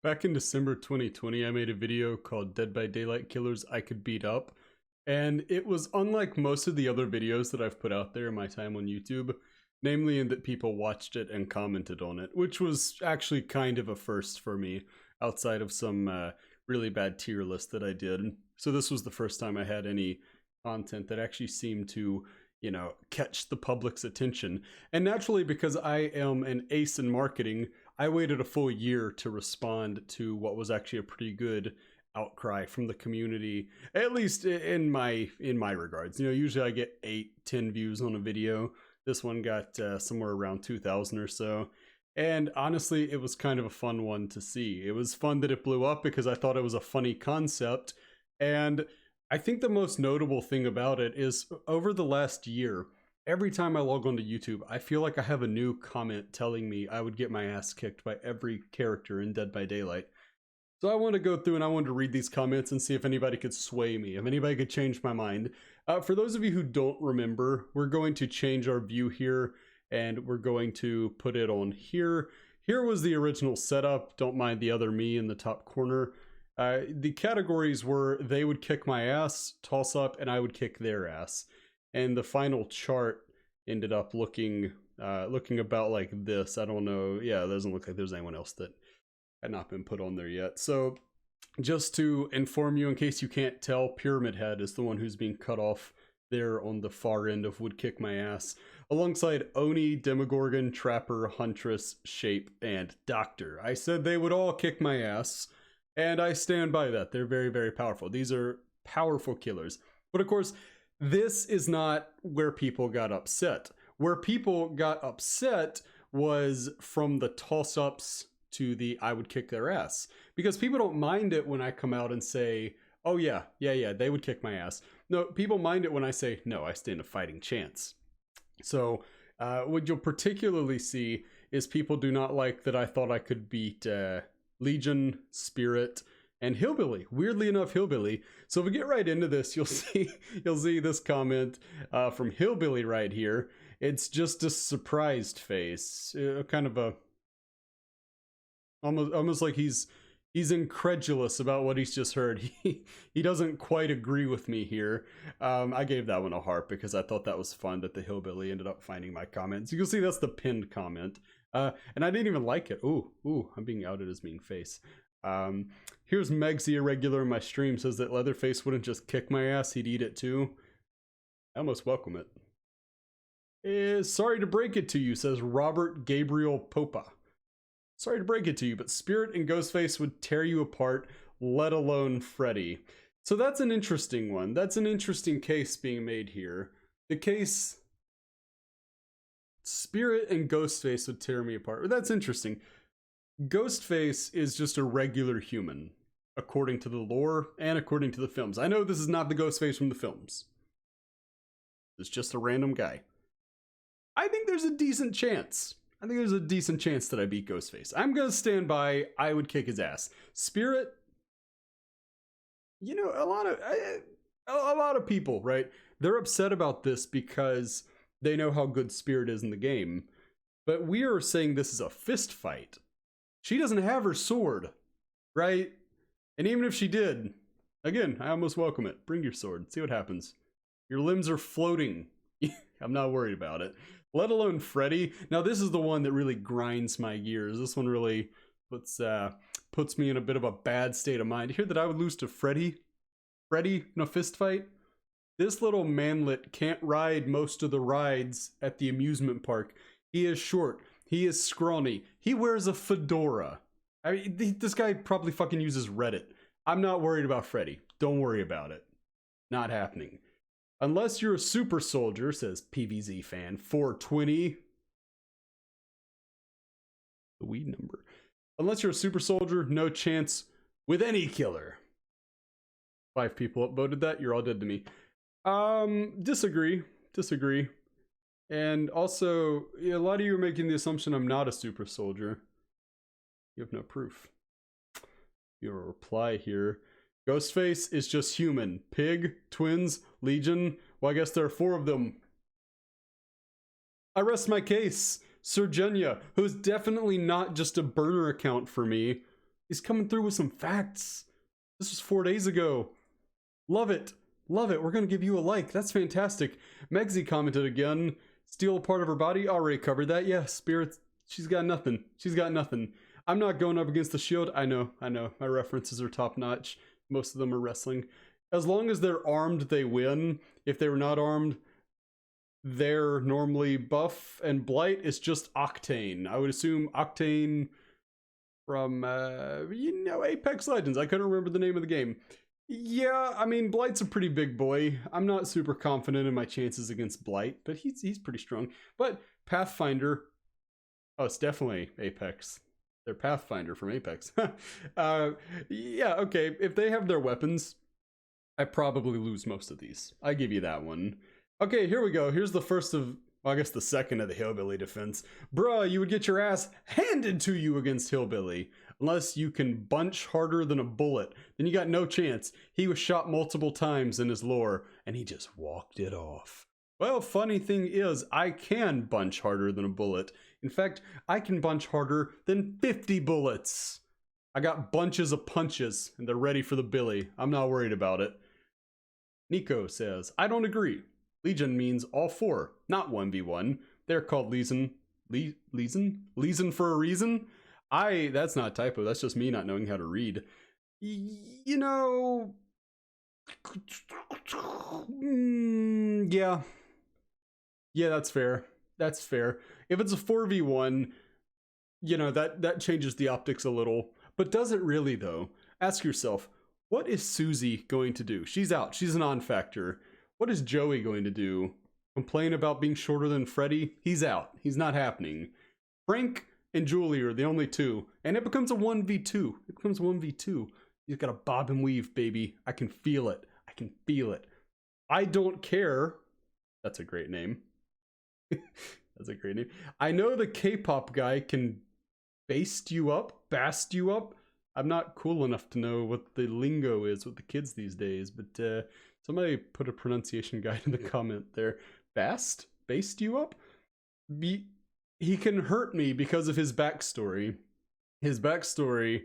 Back in December 2020, I made a video called Dead by Daylight Killers I Could Beat Up. And it was unlike most of the other videos that I've put out there in my time on YouTube, namely in that people watched it and commented on it, which was actually kind of a first for me outside of some really bad tier list that I did. So this was the first time I had any content that actually seemed to, catch the public's attention. And naturally, because I am an ace in marketing, I waited a full year to respond to what was actually a pretty good outcry from the community, at least in my regards. Usually I get 8-10 views on a video. This one got somewhere around 2,000 or so. And honestly, it was kind of a fun one to see. It was fun that it blew up because I thought it was a funny concept. And I think the most notable thing about it is over the last year, every time I log onto YouTube, I feel like I have a new comment telling me I would get my ass kicked by every character in Dead by Daylight. So I want to go through and I wanted to read these comments and see if anybody could sway me, if anybody could change my mind. For those of you who don't remember, we're going to change our view here and we're going to put it on here. Here was the original setup. Don't mind the other me in the top corner. The categories were they would kick my ass, toss up, and I would kick their ass. And the final chart ended up looking about like this. I don't know. Yeah, it doesn't look like there's anyone else that had not been put on there yet. So just to inform you, in case you can't tell, Pyramid Head is the one who's being cut off there on the far end of would kick my ass, alongside Oni, Demogorgon, Trapper, Huntress, Shape, and Doctor. I said they would all kick my ass, and I stand by that. They're very, very powerful. These are powerful killers. But of course, this is not where people got upset. Where people got upset was from the toss-ups to the I would kick their ass. Because people don't mind it when I come out and say, oh yeah, they would kick my ass. No, people mind it when I say, no, I stand a fighting chance. So what you'll particularly see is people do not like that I thought I could beat Legion, Spirit, and Hillbilly. Weirdly enough, Hillbilly. So if we get right into this, you'll see this comment from Hillbilly right here. It's just a surprised face, kind of a almost like he's incredulous about what he's just heard. He doesn't quite agree with me here. I gave that one a heart because I thought that was fun that the Hillbilly ended up finding my comments. You can see that's the pinned comment. And I didn't even like it. Ooh, I'm being outed as mean face. Here's Megs the Irregular in my stream says that Leatherface wouldn't just kick my ass, he'd eat it too. I almost welcome it. Sorry to break it to you, says Robert Gabriel Popa. Sorry to break it to you, but Spirit and Ghostface would tear you apart, let alone Freddy. So that's an interesting one. That's an interesting case being made here. The case Spirit and Ghostface would tear me apart. That's interesting. Ghostface is just a regular human, according to the lore and according to the films. I know this is not the Ghostface from the films. It's just a random guy. I think there's a decent chance. That I beat Ghostface. I'm gonna stand by I would kick his ass. Spirit, a lot of people, right? They're upset about this because they know how good Spirit is in the game. But we are saying this is a fist fight. She doesn't have her sword, right? And even if she did, again, I almost welcome it. Bring your sword, see what happens. Your limbs are floating. I'm not worried about it. Let alone Freddy. Now this is the one that really grinds my gears. This one really puts me in a bit of a bad state of mind. To hear that I would lose to Freddy in a fist fight? This little manlet can't ride most of the rides at the amusement park. He is short. He is scrawny. He wears a fedora. I mean, this guy probably fucking uses Reddit. I'm not worried about Freddy. Don't worry about it. Not happening. Unless you're a super soldier, says PVZ fan 420. The weed number. Unless you're a super soldier, no chance with any killer. 5 people upvoted that. You're all dead to me. Disagree. And also, a lot of you are making the assumption I'm not a super soldier. You have no proof. You have a reply here. Ghostface is just human. Pig, twins, Legion. Well, I guess there are 4 of them. I rest my case. Sir Genya, who's definitely not just a burner account for me. He's coming through with some facts. This was 4 days ago. Love it. Love it. We're going to give you a like. That's fantastic. Megsy commented again. Steal a part of her body. Already covered that. Yeah, spirits. She's got nothing. She's got nothing. I'm not going up against the shield. I know. My references are top notch. Most of them are wrestling. As long as they're armed, they win. If they were not armed, they're normally buff. And Blight is just Octane. I would assume Octane from, Apex Legends. I couldn't remember the name of the game. Yeah, I mean, Blight's a pretty big boy. I'm not super confident in my chances against Blight, but he's pretty strong. But Pathfinder, oh, it's definitely Apex. They're Pathfinder from Apex. Yeah, okay. If they have their weapons, I probably lose most of these. I give you that one. Okay, here we go. Here's the first of, well, I guess the second of the Hillbilly defense. Bruh, you would get your ass handed to you against Hillbilly. Unless you can bunch harder than a bullet, then you got no chance. He was shot multiple times in his lore, and he just walked it off. Well, funny thing is, I can bunch harder than a bullet. In fact, I can bunch harder than 50 bullets. I got bunches of punches, and they're ready for the Billy. I'm not worried about it. Nico says, I don't agree. Legion means all four, not 1v1. They're called Legion. Legion for a reason? That's not a typo, that's just me not knowing how to read. You know... Yeah. Yeah, that's fair. That's fair. If it's a 4v1, that changes the optics a little. But does it really, though? Ask yourself, what is Susie going to do? She's out. She's a non-factor. What is Joey going to do? Complain about being shorter than Freddy? He's out. He's not happening. Frank and Julie are the only two. And it becomes a 1v2. It becomes 1v2. You've got to bob and weave, baby. I can feel it. I can feel it. I don't care. That's a great name. That's a great name. I know the K-pop guy can bast you up. I'm not cool enough to know what the lingo is with the kids these days, but somebody put a pronunciation guide in the comment there. Baste you up? He can hurt me because of his backstory. His backstory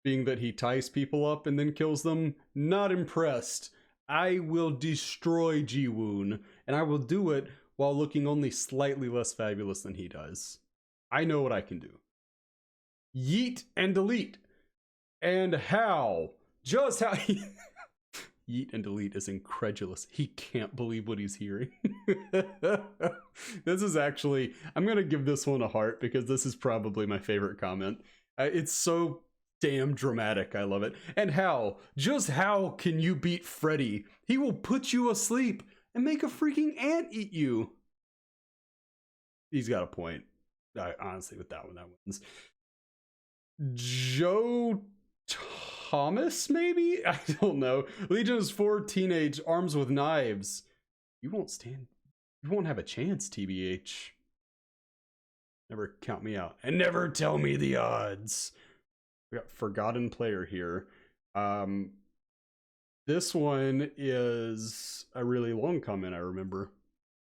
being that he ties people up and then kills them. Not impressed. I will destroy Ji-woon, and I will do it while looking only slightly less fabulous than he does. I know what I can do. Yeet and delete. And how? Just how? Yeet and delete is incredulous. He can't believe what he's hearing. This is actually, I'm going to give this one a heart because this is probably my favorite comment. It's so damn dramatic. I love it. And how? Just how can you beat Freddy? He will put you asleep and make a freaking ant eat you. He's got a point. Honestly, with that one, that wins. Joe Thomas, maybe? I don't know. Legion is 4 teenage arms with knives. You won't have a chance, TBH. Never count me out. And never tell me the odds. We got Forgotten Player here. This one is a really long comment, I remember.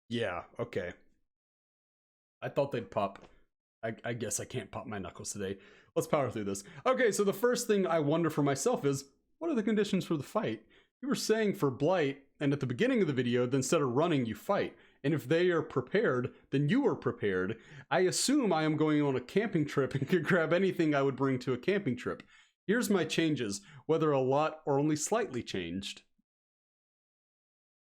Yeah, okay. I thought they'd pop. I guess I can't pop my knuckles today. Let's power through this. Okay, so the first thing I wonder for myself is, what are the conditions for the fight? You were saying for Blight, and at the beginning of the video, then instead of running, you fight. And if they are prepared, then you are prepared. I assume I am going on a camping trip and could grab anything I would bring to a camping trip. Here's my changes, whether a lot or only slightly changed.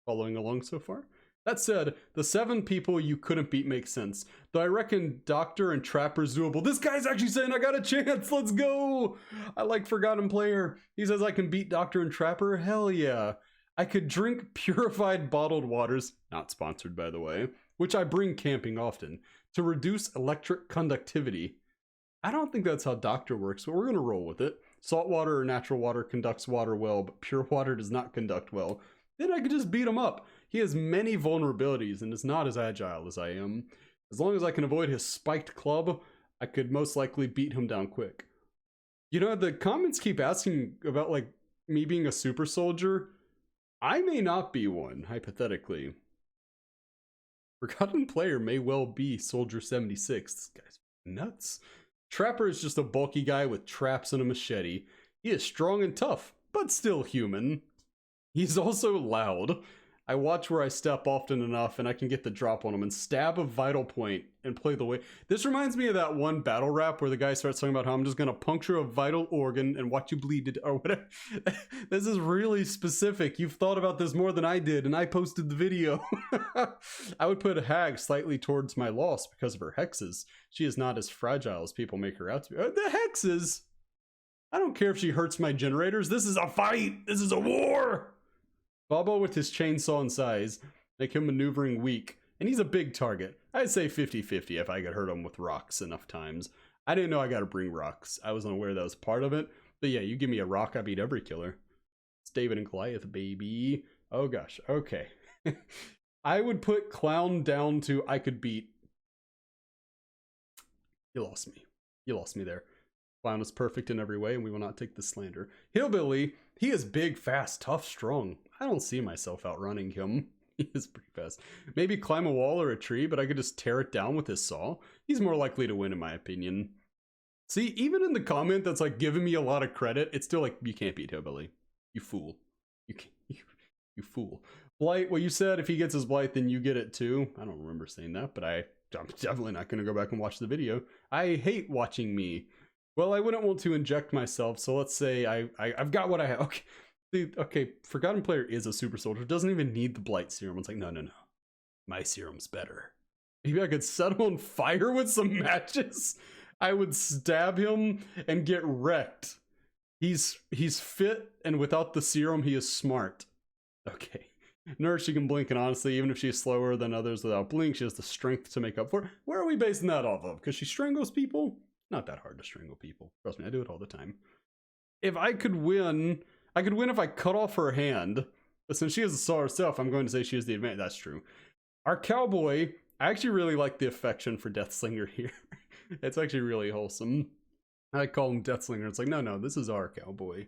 Following along so far? That said, the 7 people you couldn't beat makes sense. Though I reckon Doctor and Trapper's doable. This guy's actually saying I got a chance, let's go! I like Forgotten Player. He says I can beat Doctor and Trapper, hell yeah. I could drink purified bottled waters, not sponsored by the way, which I bring camping often, to reduce electric conductivity. I don't think that's how Doctor works, but we're gonna roll with it. Salt water or natural water conducts water well, but pure water does not conduct well. Then I could just beat him up. He has many vulnerabilities and is not as agile as I am. As long as I can avoid his spiked club, I could most likely beat him down quick. You know, the comments keep asking about, like, me being a super soldier. I may not be one, hypothetically. Forgotten Player may well be Soldier 76. This guy's nuts. Trapper is just a bulky guy with traps and a machete. He is strong and tough, but still human. He's also loud. I watch where I step often enough and I can get the drop on him and stab a vital point and play the way. This reminds me of that one battle rap where the guy starts talking about how I'm just gonna puncture a vital organ and watch you bleed or whatever. This is really specific. You've thought about this more than I did and I posted the video. I would put Hag slightly towards my loss because of her hexes. She is not as fragile as people make her out to be. The hexes? I don't care if she hurts my generators. This is a fight. This is a war. Bobo with his chainsaw and size make him maneuvering weak, and he's a big target. I'd say 50-50 if I could hurt him with rocks enough times. I didn't know I gotta bring rocks. I wasn't aware that was part of it. But yeah, you give me a rock, I beat every killer. It's David and Goliath, baby. Oh gosh, okay. I would put Clown down to I could beat. You lost me. You lost me there. Clown is perfect in every way, and we will not take the slander. Hillbilly, he is big, fast, tough, strong. I don't see myself outrunning him. He is pretty fast. Maybe climb a wall or a tree, but I could just tear it down with his saw. He's more likely to win, in my opinion. See, even in the comment that's like giving me a lot of credit, it's still like, you can't beat Hillbilly. You fool. You can't. You fool. Blight, well, you said if he gets his Blight, then you get it too. I don't remember saying that, but I'm definitely not going to go back and watch the video. I hate watching me. Well, I wouldn't want to inject myself, so let's say I've got what I have. Okay, Forgotten Player is a super soldier. Doesn't even need the Blight serum. It's like, no. My serum's better. Maybe I could set him on fire with some matches. I would stab him and get wrecked. He's fit, and without the serum, he is smart. Okay. Nurse, she can blink, and honestly, even if she's slower than others without blink, she has the strength to make up for it. Where are we basing that off of? Because she strangles people? Not that hard to strangle people. Trust me, I do it all the time. If I could win if I cut off her hand. But since she has a saw herself, I'm going to say she has the advantage. That's true. Our cowboy, I actually really like the affection for Deathslinger here. It's actually really wholesome. I call him Deathslinger. It's like, no, this is our cowboy.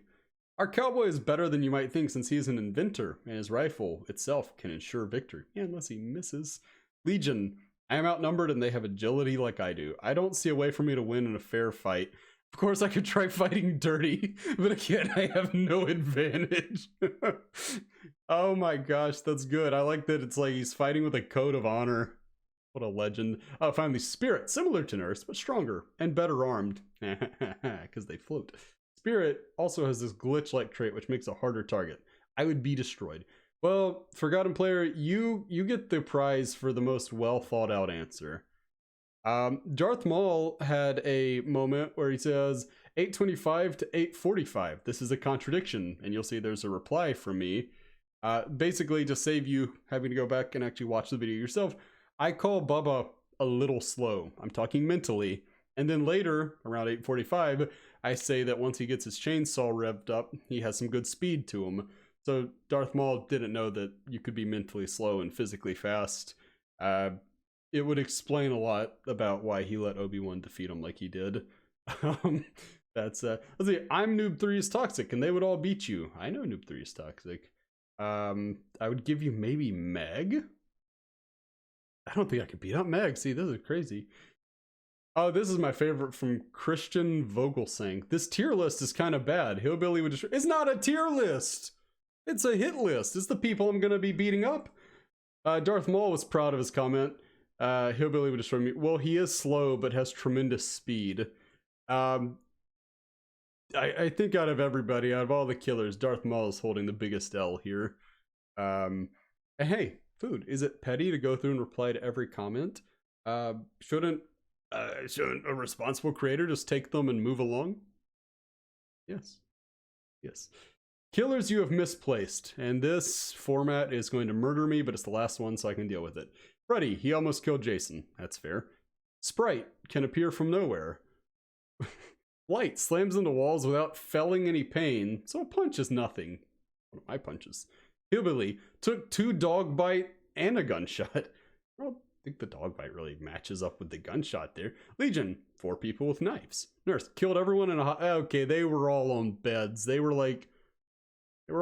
Our cowboy is better than you might think since he is an inventor, and his rifle itself can ensure victory. Yeah, unless he misses. Legion, I am outnumbered and they have agility like I do. I don't see a way for me to win in a fair fight. Of course, I could try fighting dirty, but again, I have no advantage. Oh my gosh, that's good. I like that it's like he's fighting with a code of honor. What a legend. Oh, finally, Spirit, similar to Nurse, but stronger and better armed. Because they float. Spirit also has this glitch-like trait, which makes a harder target. I would be destroyed. Well, Forgotten Player, you get the prize for the most well-thought-out answer. Darth Maul had a moment where he says 8:25 to 8:45. This is a contradiction, and you'll see there's a reply from me. Basically, to save you having to go back and actually watch the video yourself, I call Bubba a little slow. I'm talking mentally. And then later, around 8:45, I say that once he gets his chainsaw revved up, he has some good speed to him. So Darth Maul didn't know that you could be mentally slow and physically fast. It would explain a lot about why he let Obi-Wan defeat him like he did. Let's see, I'm Noob 3 is toxic, and they would all beat you. I know Noob 3 is toxic. I would give you maybe Meg? I don't think I could beat up Meg. See, this is crazy. Oh, this is my favorite from Christian Vogelsang. This tier list is kind of bad. Hillbilly would destroy. It's not a tier list. It's a hit list. It's the people I'm going to be beating up. Darth Maul was proud of his comment. Hillbilly would destroy me. Well, he is slow, but has tremendous speed. I think out of everybody, out of all the killers, Darth Maul is holding the biggest L here. And hey, food. Is it petty to go through and reply to every comment? Shouldn't a responsible creator just take them and move along? Yes. Killers you have misplaced, and this format is going to murder me, but it's the last one, so I can deal with it. Freddy, he almost killed Jason. That's fair. Sprite can appear from nowhere. Light slams into walls without felling any pain, so a punch is nothing. One of my punches. Hillbilly took 2 dog bite and a gunshot. I don't think the dog bite really matches up with the gunshot there. Legion, 4 people with knives. Nurse killed everyone in a okay, they were all on beds. They were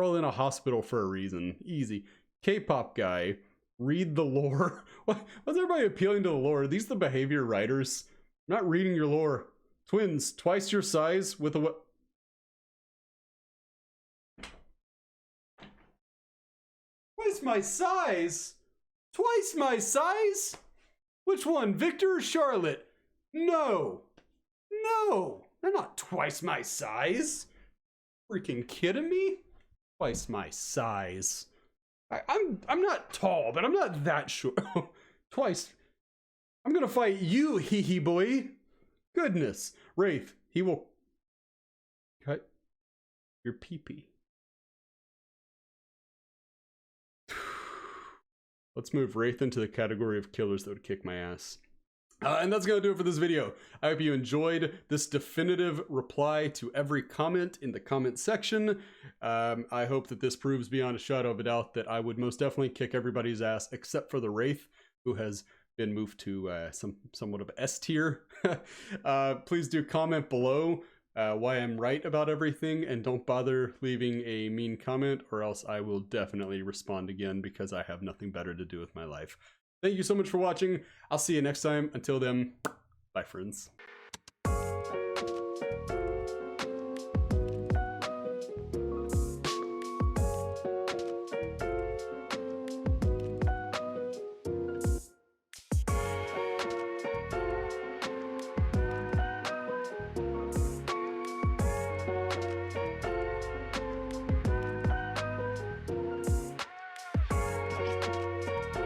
all in a hospital for a reason. Easy. K-pop guy, read the lore. What's everybody appealing to the lore? Are these the behavior writers? I'm not reading your lore. Twins, twice your size with a what? Twice my size? Twice my size? Which one, Victor or Charlotte? No. No, they're not twice my size. Freaking kidding me? Twice my size. I'm not tall, but I'm not that short. Twice. I'm gonna fight you, hee hee boy. Goodness. Wraith, he will cut your pee-pee. Let's move Wraith into the category of killers that would kick my ass. And that's going to do it for this video. I hope you enjoyed this definitive reply to every comment in the comment section. I hope that this proves beyond a shadow of a doubt that I would most definitely kick everybody's ass except for the Wraith, who has been moved to somewhat of S tier. Please do comment below why I'm right about everything, and don't bother leaving a mean comment, or else I will definitely respond again because I have nothing better to do with my life. Thank you so much for watching. I'll see you next time. Until then, bye friends.